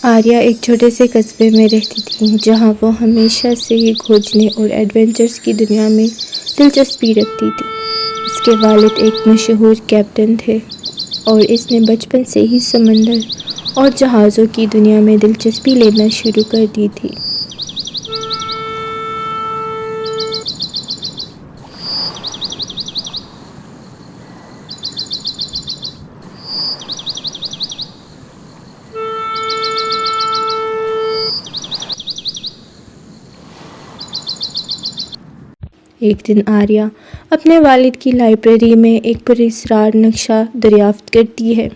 آریہ ایک چھوٹے سے قصبے میں رہتی تھی جہاں وہ ہمیشہ سے ہی کھوجنے اور ایڈونچرز کی دنیا میں دلچسپی رکھتی تھی۔ اس کے والد ایک مشہور کیپٹن تھے اور اس نے بچپن سے ہی سمندر اور جہازوں کی دنیا میں دلچسپی لینا شروع کر دی تھی۔ ایک دن آریہ اپنے والد کی لائبریری میں ایک پراسرار نقشہ دریافت کرتی ہے۔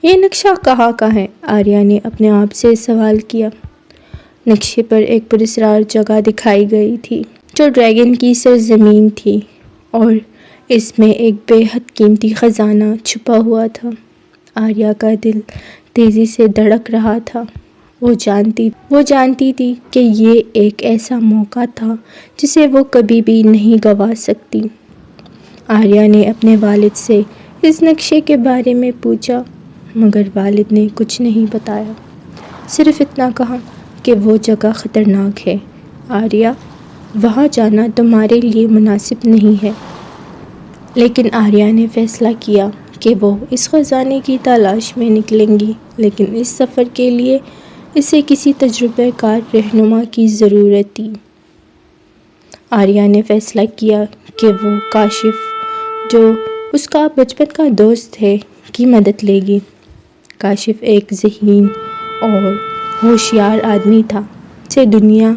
یہ نقشہ کہاں کا ہے؟ آریہ نے اپنے آپ سے سوال کیا۔ نقشے پر ایک پراسرار جگہ دکھائی گئی تھی جو ڈریگن کی سرزمین تھی اور اس میں ایک بے حد قیمتی خزانہ چھپا ہوا تھا۔ آریہ کا دل تیزی سے دھڑک رہا تھا۔ وہ جانتی تھی کہ یہ ایک ایسا موقع تھا جسے وہ کبھی بھی نہیں گنوا سکتی۔ آریہ نے اپنے والد سے اس نقشے کے بارے میں پوچھا مگر والد نے کچھ نہیں بتایا، صرف اتنا کہا کہ وہ جگہ خطرناک ہے آریہ، وہاں جانا تمہارے لیے مناسب نہیں ہے۔ لیکن آریہ نے فیصلہ کیا کہ وہ اس خزانے کی تلاش میں نکلیں گی، لیکن اس سفر کے لیے اسے کسی تجربہ کار رہنما کی ضرورت تھی۔ آریہ نے فیصلہ کیا کہ وہ کاشف، جو اس کا بچپن کا دوست ہے، کی مدد لے گی۔ کاشف ایک ذہین اور ہوشیار آدمی تھا، اسے دنیا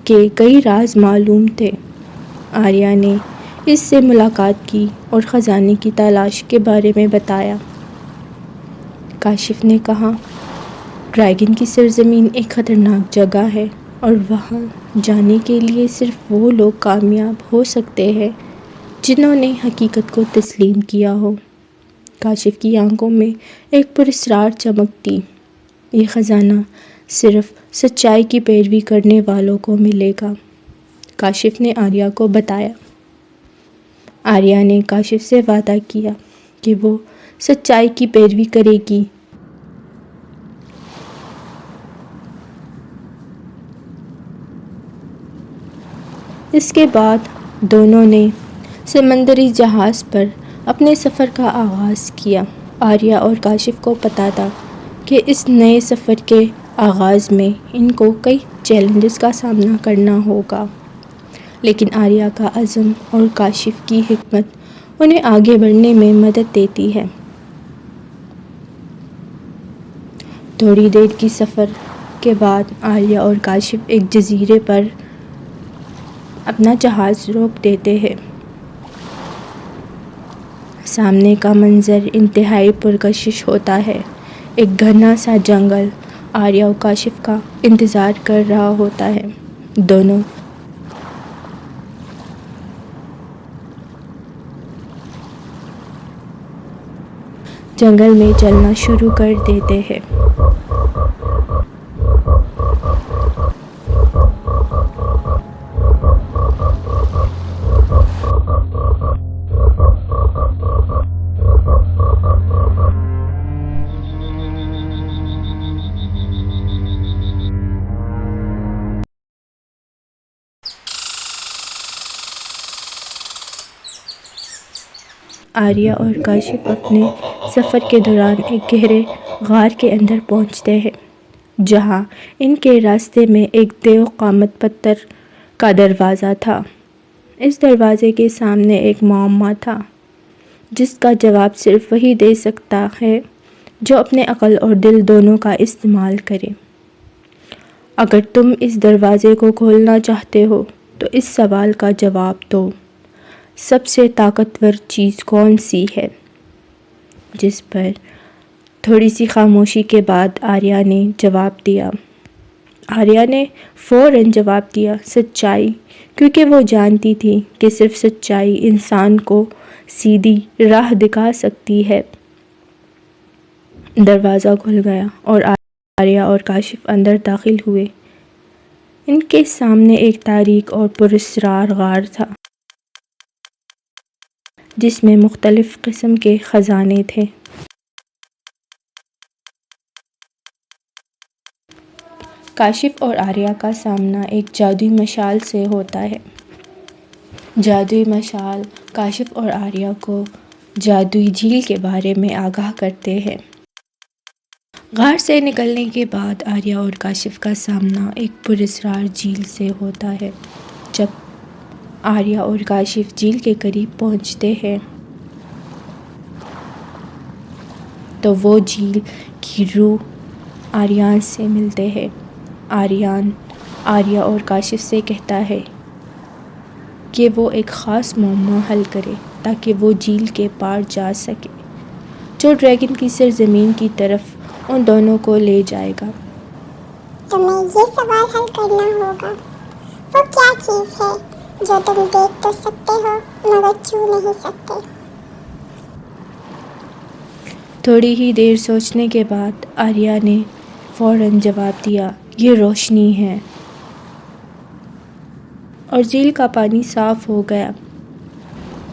کے کئی راز معلوم تھے۔ آریہ نے اس سے ملاقات کی اور خزانے کی تلاش کے بارے میں بتایا۔ کاشف نے کہا، ڈریگن کی سرزمین ایک خطرناک جگہ ہے اور وہاں جانے کے لیے صرف وہ لوگ کامیاب ہو سکتے ہیں جنہوں نے حقیقت کو تسلیم کیا ہو۔ کاشف کی آنکھوں میں ایک پراسرار چمک تھی۔ یہ خزانہ صرف سچائی کی پیروی کرنے والوں کو ملے گا، کاشف نے آریہ کو بتایا۔ آریہ نے کاشف سے وعدہ کیا کہ وہ سچائی کی پیروی کرے گی۔ اس کے بعد دونوں نے سمندری جہاز پر اپنے سفر کا آغاز کیا۔ آریہ اور کاشف کو پتہ تھا کہ اس نئے سفر کے آغاز میں ان کو کئی چیلنجز کا سامنا کرنا ہوگا، لیکن آریہ کا عزم اور کاشف کی حکمت انہیں آگے بڑھنے میں مدد دیتی ہے۔ تھوڑی دیر کی سفر کے بعد آریہ اور کاشف ایک جزیرے پر اپنا جہاز روک دیتے ہیں۔ سامنے کا منظر انتہائی پرکشش ہوتا ہے۔ ایک گھنا سا جنگل آریہ اور کاشف کا انتظار کر رہا ہوتا ہے۔ دونوں جنگل میں چلنا شروع کر دیتے ہیں۔ آریہ اور کاشف اپنے سفر کے دوران ایک گہرے غار کے اندر پہنچتے ہیں، جہاں ان کے راستے میں ایک دیو قامت پتھر کا دروازہ تھا۔ اس دروازے کے سامنے ایک معمہ تھا، جس کا جواب صرف وہی دے سکتا ہے جو اپنے عقل اور دل دونوں کا استعمال کرے۔ اگر تم اس دروازے کو کھولنا چاہتے ہو تو اس سوال کا جواب دو، سب سے طاقتور چیز کون سی ہے؟ جس پر تھوڑی سی خاموشی کے بعد آریہ نے جواب دیا۔ آریہ نے فوراً جواب دیا، سچائی، کیونکہ وہ جانتی تھی کہ صرف سچائی انسان کو سیدھی راہ دکھا سکتی ہے۔ دروازہ کھل گیا اور آریہ اور کاشف اندر داخل ہوئے۔ ان کے سامنے ایک تاریک اور پراسرار غار تھا، جس میں مختلف قسم کے خزانے تھے۔ کاشف اور آریہ کا سامنا ایک جادوئی مشال سے ہوتا ہے۔ جادوئی مشال کاشف اور آریہ کو جادوئی جھیل کے بارے میں آگاہ کرتے ہیں۔ غار سے نکلنے کے بعد آریہ اور کاشف کا سامنا ایک پراسرار جھیل سے ہوتا ہے۔ جب آریہ اور کاشف جھیل کے قریب پہنچتے ہیں تو وہ جھیل کی روح آریان سے ملتے ہیں۔ آریان آریہ اور کاشف سے کہتا ہے کہ وہ ایک خاص معمہ حل کرے تاکہ وہ جھیل کے پار جا سکے جو ڈریگن کی سرزمین کی طرف ان دونوں کو لے جائے گا۔ تمہیں یہ سوال حل کرنا ہوگا، وہ کیا چیز ہے جو تم دیکھ تو سکتے ہو مگر چھو نہیں سکتے؟ تھوڑی ہی دیر سوچنے کے بعد آریہ نے فوراً جواب دیا، یہ روشنی ہے۔ اور جھیل کا پانی صاف ہو گیا۔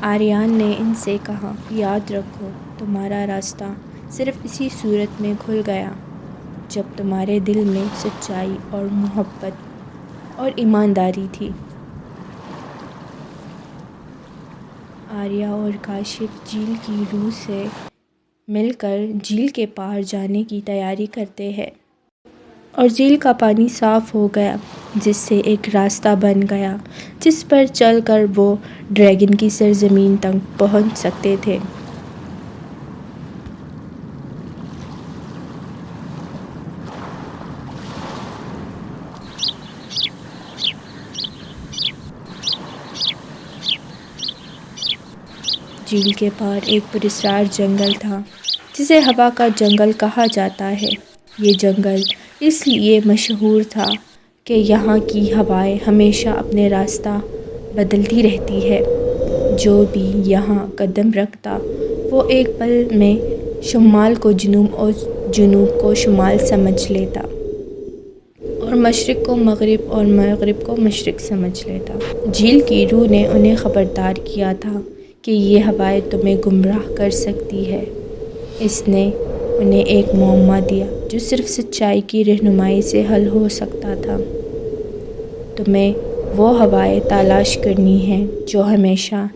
آریان نے ان سے کہا، یاد رکھو تمہارا راستہ صرف اسی صورت میں کھل گیا جب تمہارے دل میں سچائی اور محبت اور ایمانداری تھی۔ آریہ اور کاشف جھیل کی روح سے مل کر جھیل کے پار جانے کی تیاری کرتے ہیں اور جھیل کا پانی صاف ہو گیا جس سے ایک راستہ بن گیا جس پر چل کر وہ ڈریگن کی سرزمین تک پہنچ سکتے تھے۔ جھیل کے پار ایک پراسرار جنگل تھا جسے ہوا کا جنگل کہا جاتا ہے۔ یہ جنگل اس لیے مشہور تھا کہ یہاں کی ہوائیں ہمیشہ اپنے راستہ بدلتی رہتی ہے۔ جو بھی یہاں قدم رکھتا وہ ایک پل میں شمال کو جنوب اور جنوب کو شمال سمجھ لیتا اور مشرق کو مغرب اور مغرب کو مشرق سمجھ لیتا۔ جھیل کی روح نے انہیں خبردار کیا تھا کہ یہ ہوائیں تمہیں گمراہ کر سکتی ہے۔ اس نے انہیں ایک معمہ دیا جو صرف سچائی کی رہنمائی سے حل ہو سکتا تھا۔ تمہیں وہ ہوائیں تلاش کرنی ہیں جو ہمیشہ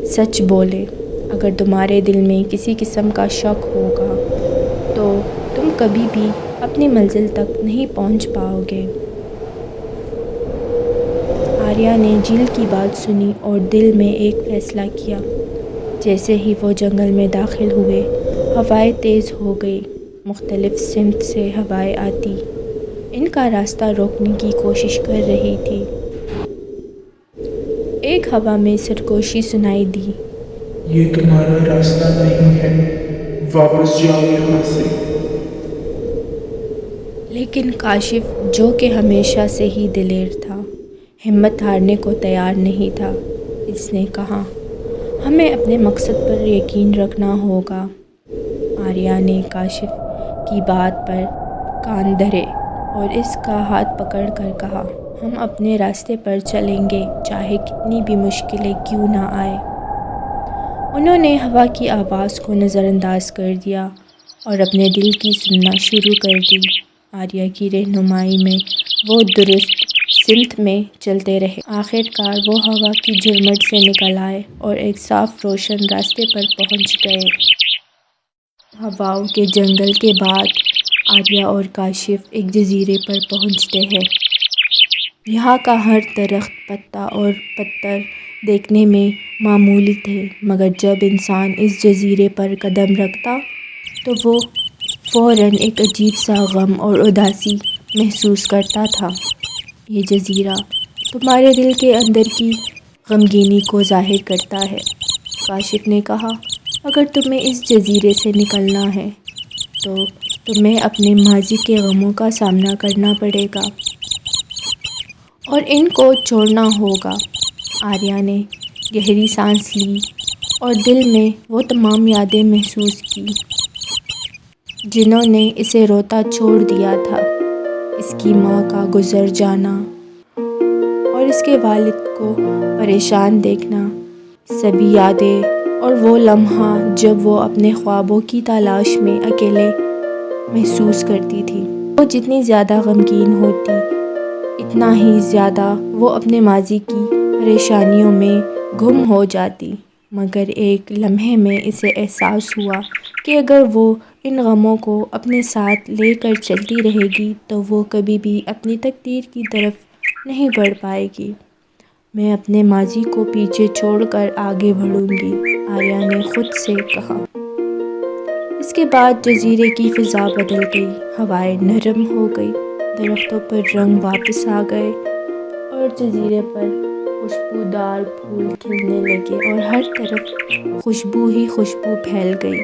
سچ بولے۔ اگر تمہارے دل میں کسی قسم کا شک ہوگا تو تم کبھی بھی اپنی منزل تک نہیں پہنچ پاؤ گے۔ آریہ نے جھیل کی بات سنی اور دل میں ایک فیصلہ کیا۔ جیسے ہی وہ جنگل میں داخل ہوئے، ہوائیں تیز ہو گئی۔ مختلف سمت سے ہوائیں آتی ان کا راستہ روکنے کی کوشش کر رہی تھی۔ ایک ہوا میں سرگوشی سنائی دی، یہ تمہارا راستہ نہیں ہے، واپس جاؤ یہاں سے۔ لیکن کاشف جو کہ ہمیشہ سے ہی دلیر تھا، ہمت ہارنے کو تیار نہیں تھا۔ اس نے کہا، ہمیں اپنے مقصد پر یقین رکھنا ہوگا۔ آریہ نے کاشف کی بات پر کان دھرے اور اس کا ہاتھ پکڑ کر کہا، ہم اپنے راستے پر چلیں گے چاہے کتنی بھی مشکلیں کیوں نہ آئیں۔ انہوں نے ہوا کی آواز کو نظر انداز کر دیا اور اپنے دل کی سننا شروع کر دی۔ آریہ کی رہنمائی میں وہ درست سمت میں چلتے رہے۔ آخر کار وہ ہوا کی جھرمٹ سے نکل آئے اور ایک صاف روشن راستے پر پہنچ گئے۔ ہواؤں کے جنگل کے بعد آریہ اور کاشف ایک جزیرے پر پہنچتے ہیں۔ یہاں کا ہر درخت، پتا اور پتھر دیکھنے میں معمولی تھے، مگر جب انسان اس جزیرے پر قدم رکھتا تو وہ فوراً ایک عجیب سا غم اور اداسی محسوس کرتا تھا۔ یہ جزیرہ تمہارے دل کے اندر کی غمگینی کو ظاہر کرتا ہے، کاشف نے کہا۔ اگر تمہیں اس جزیرے سے نکلنا ہے تو تمہیں اپنے ماضی کے غموں کا سامنا کرنا پڑے گا اور ان کو چھوڑنا ہوگا۔ آریہ نے گہری سانس لی اور دل میں وہ تمام یادیں محسوس کی جنہوں نے اسے روتا چھوڑ دیا تھا۔ اس کی ماں کا گزر جانا اور اس کے والد کو پریشان دیکھنا، سبھی یادیں اور وہ لمحہ جب وہ اپنے خوابوں کی تلاش میں اکیلے محسوس کرتی تھی۔ وہ جتنی زیادہ غمگین ہوتی اتنا ہی زیادہ وہ اپنے ماضی کی پریشانیوں میں گم ہو جاتی، مگر ایک لمحے میں اسے احساس ہوا کہ اگر وہ ان غموں کو اپنے ساتھ لے کر چلتی رہے گی تو وہ کبھی بھی اپنی تقدیر کی طرف نہیں بڑھ پائے گی۔ میں اپنے ماضی کو پیچھے چھوڑ کر آگے بڑھوں گی، آریہ نے خود سے کہا۔ اس کے بعد جزیرے کی فضا بدل گئی، ہوائیں نرم ہو گئی، درختوں پر رنگ واپس آ گئے اور جزیرے پر خوشبودار پھول کھلنے لگے اور ہر طرف خوشبو ہی خوشبو پھیل گئی۔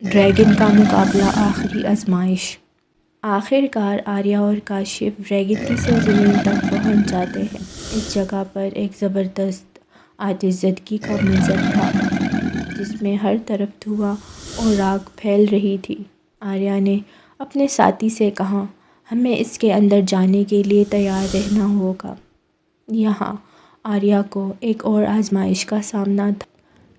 ڈریگن کا مقابلہ، آخری آزمائش۔ آخر کار آریہ اور کاشف ڈریگن کی سرزمین تک پہنچ جاتے ہیں۔ اس جگہ پر ایک زبردست آتش زدگی کا منظر تھا، جس میں ہر طرف دھواں اور راکھ پھیل رہی تھی۔ آریہ نے اپنے ساتھی سے کہا، ہمیں اس کے اندر جانے کے لیے تیار رہنا ہوگا۔ یہاں آریہ کو ایک اور آزمائش کا سامنا تھا۔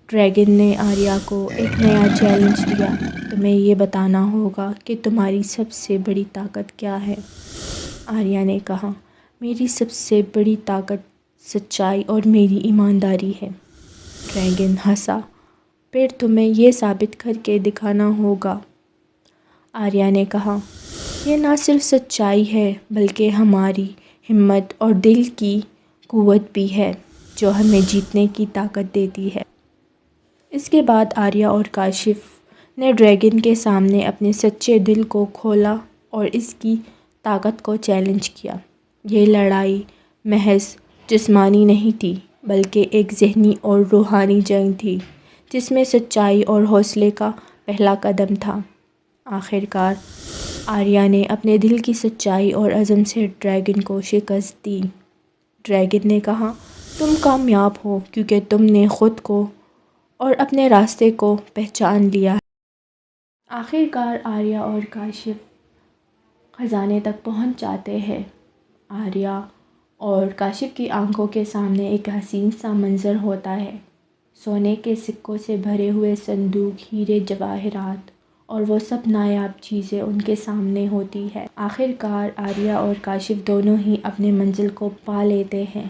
ڈریگن نے آریہ کو ایک نیا چیلنج دیا، تمہیں یہ بتانا ہوگا کہ تمہاری سب سے بڑی طاقت کیا ہے۔ آریہ نے کہا، میری سب سے بڑی طاقت سچائی اور میری ایمانداری ہے۔ ڈریگن ہنسا، پھر تمہیں یہ ثابت کر کے دکھانا ہوگا۔ آریہ نے کہا، یہ نہ صرف سچائی ہے بلکہ ہماری ہمت اور دل کی قوت بھی ہے جو ہمیں جیتنے کی طاقت دیتی ہے۔ اس کے بعد آریہ اور کاشف نے ڈریگن کے سامنے اپنے سچے دل کو کھولا اور اس کی طاقت کو چیلنج کیا۔ یہ لڑائی محض جسمانی نہیں تھی بلکہ ایک ذہنی اور روحانی جنگ تھی جس میں سچائی اور حوصلے کا پہلا قدم تھا۔ آخر کار آریہ نے اپنے دل کی سچائی اور عزم سے ڈریگن کو شکست دی۔ ڈریگن نے کہا، تم کامیاب ہو کیونکہ تم نے خود کو اور اپنے راستے کو پہچان لیا ہے۔ آخر کار آریہ اور کاشف خزانے تک پہنچ جاتے ہیں۔ آریہ اور کاشف کی آنکھوں کے سامنے ایک حسین سا منظر ہوتا ہے، سونے کے سکوں سے بھرے ہوئے صندوق، ہیرے جواہرات اور وہ سب نایاب چیزیں ان کے سامنے ہوتی ہیں۔ آخر کار آریہ اور کاشف دونوں ہی اپنی منزل کو پا لیتے ہیں۔